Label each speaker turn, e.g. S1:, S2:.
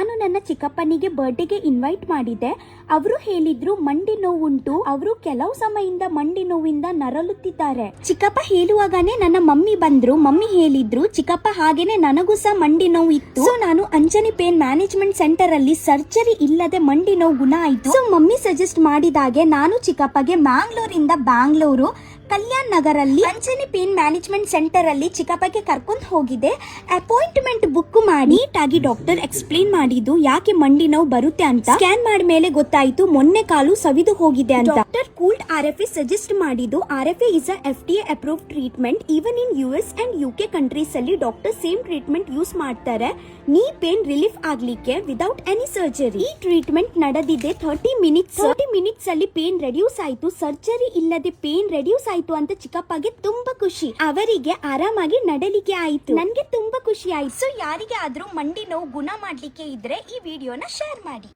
S1: ನಾನು ನನ್ನ ಚಿಕ್ಕಪ್ಪನಿಗೆ ಬರ್ಡೇಗೆ ಇನ್ವೈಟ್ ಮಾಡಿದ್ದೆ. ಅವರು ಹೇಳಿದ್ರು ಮಂಡಿ ನೋವುಂಟು, ಅವರು ಕೆಲವು ಸಮಯದಿಂದ ಮಂಡಿ ನೋವಿಂದ ನರಳುತ್ತಿದ್ದಾರೆ. ಚಿಕ್ಕಪ್ಪ ಹೇಳುವಾಗನೇ ನನ್ನ ಮಮ್ಮಿ ಬಂದ್ರು. ಮಮ್ಮಿ ಹೇಳಿದ್ರು ಚಿಕ್ಕಪ್ಪ ಹಾಗೇನೆ ನನಗೂ ಸಹ ಮಂಡಿ ನೋವು ಇತ್ತು. ಸೊ ನಾನು ಅಂಜನಿ ಪೇನ್ ಮ್ಯಾನೇಜ್ಮೆಂಟ್ ಸೆಂಟರ್ ಅಲ್ಲಿ ಸರ್ಜರಿ ಇಲ್ಲದೆ ಮಂಡಿ ನೋವು ಗುಣ ಆಯ್ತು. ಸೊ ಮಮ್ಮಿ ಸಜೆಸ್ಟ್ ಮಾಡಿದಾಗೆ ನಾನು ಚಿಕ್ಕಪ್ಪಗೆ ಮ್ಯಾಂಗ್ಳೂರಿಂದ ಬ್ಯಾಂಗ್ಳೂರು ಕಲ್ಯಾಣ್ ನಗರಲ್ಲಿ ಅಂಜನಿ ಪೇನ್ ಮ್ಯಾನೇಜ್ಮೆಂಟ್ ಸೆಂಟರ್ ಅಲ್ಲಿ ಚಿಕ್ಕಪ್ಪಗೆ ಕರ್ಕೊಂಡು ಹೋಗಿದೆ. ಅಪಾಯಿಂಟ್ಮೆಂಟ್ ಬುಕ್ ಮಾಡಿ ನೀಟಾಗಿ ಡಾಕ್ಟರ್ ಎಕ್ಸ್ಪ್ಲೇನ್ ಮಾಡಿದ್ದು ಯಾಕೆ ಮಂಡಿ ನೋವು ಬರುತ್ತೆ ಅಂತ. ಸ್ಕ್ಯಾನ್ ಮಾಡಿದ್ಮೇಲೆ ಗೊತ್ತಾಯ್ತು ಮೊನ್ನೆ ಕಾಲು ಸವಿದು ಹೋಗಿದೆ ಅಂತ. ಡಾಕ್ಟರ್ ಕೂಲ್ಡ್ RFA ಸಜೆಸ್ಟ್ ಮಾಡಿದ್ದು. RFA is a FDA approved treatment. Even in US and UK countries ಅಲ್ಲಿ ಡಾಕ್ಟರ್ ಸೇಮ್ ಟ್ರೀಟ್ಮೆಂಟ್ ಯೂಸ್ ಮಾಡ್ತಾರೆ ನೀ ಪೇನ್ ರಿಲೀಫ್ ಆಗ್ಲಿಕ್ಕೆ ವಿದೌಟ್ ಎನಿ ಸರ್ಜರಿ. ಈ ಟ್ರೀಟ್ಮೆಂಟ್ ನಡೆದಿದೆ 30 ಮಿನಿಟ್ಸ್ ಅಲ್ಲಿ ಪೇನ್ ರೆಡ್ಯೂಸ್ ಆಯ್ತು. ಸರ್ಜರಿ ಇಲ್ಲದೆ ಪೇನ್ ರೆಡ್ಯೂಸ್ ಆಯ್ತು ಅಂತ ಚಿಕ್ಕಪ್ಪಗೆ ತುಂಬಾ ಖುಷಿ. ಅವರಿಗೆ ಆರಾಮಾಗಿ ನಡಲಿಕ್ಕೆ ಆಯ್ತು. ನನ್ಗೆ ತುಂಬಾ ಖುಷಿ ಆಯ್ತು. ಸೊ ಯಾರಿಗೆ ಆದ್ರೂ ಮಂಡಿ ನೋವು ಗುಣ ಮಾಡ್ಲಿಕ್ಕೆ ಇದ್ರೆ ಈ ವಿಡಿಯೋನ ಶೇರ್ ಮಾಡಿ.